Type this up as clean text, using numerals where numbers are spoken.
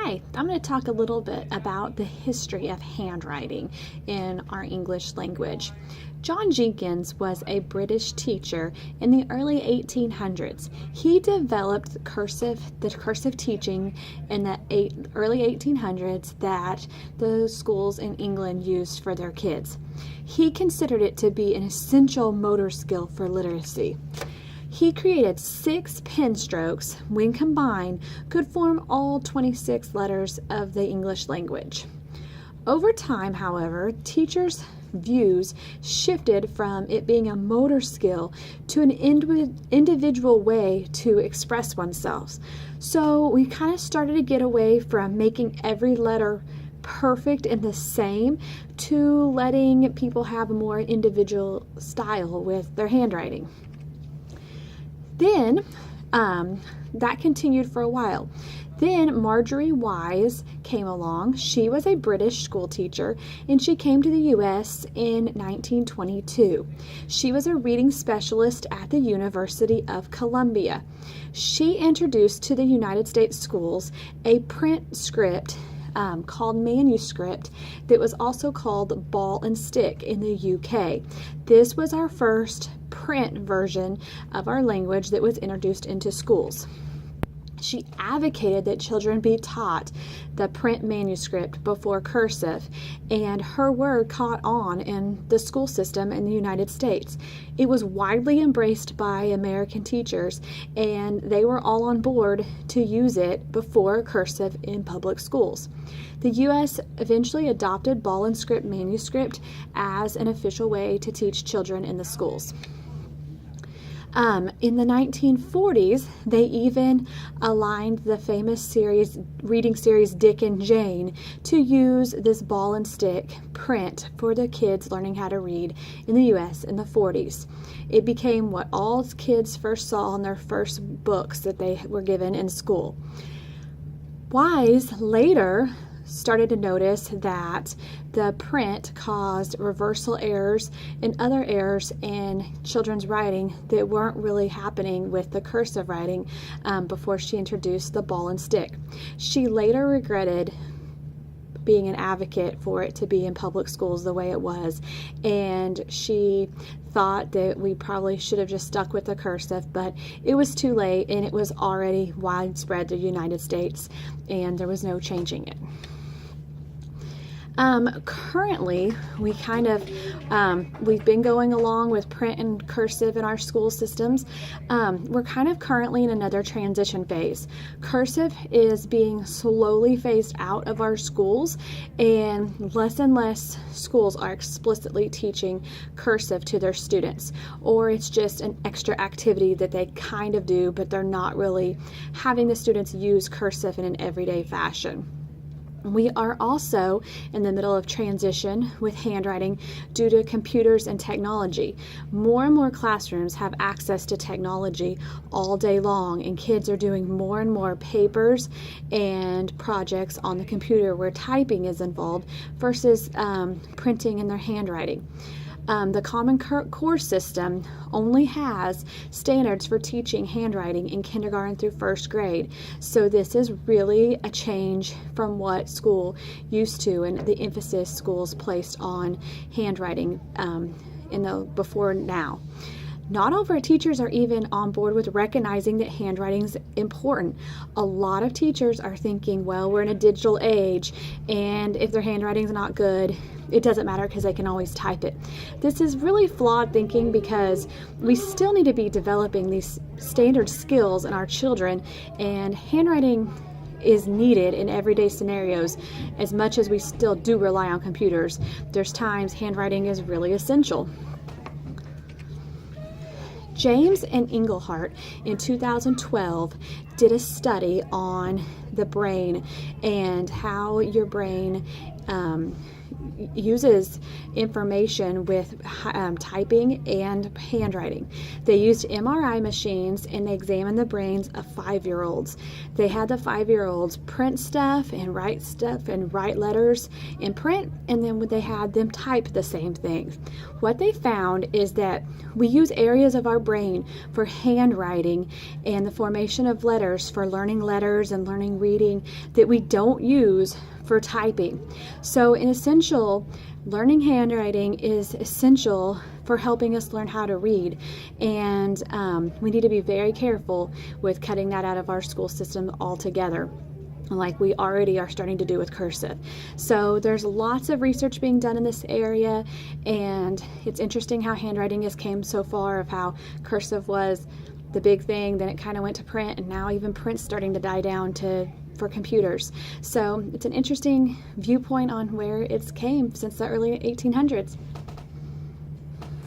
Hi, I'm going to talk a little bit about the history of handwriting in our English language. John Jenkins was a British teacher in the early 1800s. He developed the cursive teaching in the early 1800s that the schools in England used for their kids. He considered it to be an essential motor skill for literacy. He created 6 pen strokes, when combined, could form all 26 letters of the English language. Over time, however, teachers' views shifted from it being a motor skill to an individual way to express oneself. So we kind of started to get away from making every letter perfect and the same to letting people have a more individual style with their handwriting. Then that continued for a while. Then Marjorie Wise came along. She was a British school teacher and she came to the U.S. in 1922. She was a reading specialist at the University of Columbia. She introduced to the United States schools a print script called manuscript that was also called ball and stick in the UK. This was our first print version of our language that was introduced into schools. She advocated that children be taught the print manuscript before cursive, and her word caught on in the school system in the United States. It was widely embraced by American teachers, and they were all on board to use it before cursive in public schools. The U.S. eventually adopted ball and stick manuscript as an official way to teach children in the schools. In the 1940s, they even aligned the famous reading series Dick and Jane to use this ball and stick print for the kids learning how to read in the U.S. in the 40s. It became what all kids first saw in their first books that they were given in school. Wise later started to notice that the print caused reversal errors and other errors in children's writing that weren't really happening with the cursive writing before she introduced the ball and stick. She later regretted being an advocate for it to be in public schools the way it was, and she thought that we probably should have just stuck with the cursive, but it was too late and it was already widespread in the United States and there was no changing it. Currently, we've been going along with print and cursive in our school systems. We're kind of currently in another transition phase. Cursive is being slowly phased out of our schools, and less schools are explicitly teaching cursive to their students, or it's just an extra activity that they kind of do, but they're not really having the students use cursive in an everyday fashion. We are also in the middle of transition with handwriting due to computers and technology. More and more classrooms have access to technology all day long, and kids are doing more and more papers and projects on the computer where typing is involved versus printing in their handwriting. The Common Core system only has standards for teaching handwriting in kindergarten through first grade. So this is really a change from what school used to and the emphasis schools placed on handwriting before now. Not all of our teachers are even on board with recognizing that handwriting is important. A lot of teachers are thinking, well, we're in a digital age, and if their handwriting is not good, it doesn't matter because they can always type it. This is really flawed thinking because we still need to be developing these standard skills in our children, and handwriting is needed in everyday scenarios. As much as we still do rely on computers, there's times handwriting is really essential. James and Engelhardt in 2012 did a study on the brain and how your brain uses information with typing and handwriting. They used MRI machines and they examined the brains of 5-year-olds. They had the 5-year-olds print stuff and write letters in print, and then they had them type the same thing. What they found is that we use areas of our brain for handwriting and the formation of letters for learning letters and learning reading that we don't use for typing. So in essential, learning handwriting is essential for helping us learn how to read, and we need to be very careful with cutting that out of our school system altogether, like we already are starting to do with cursive. So there's lots of research being done in this area, and it's interesting how handwriting has came so far, of how cursive was the big thing, then it kind of went to print, and now even print's starting to die down for computers. So it's an interesting viewpoint on where it's came since the early 1800s.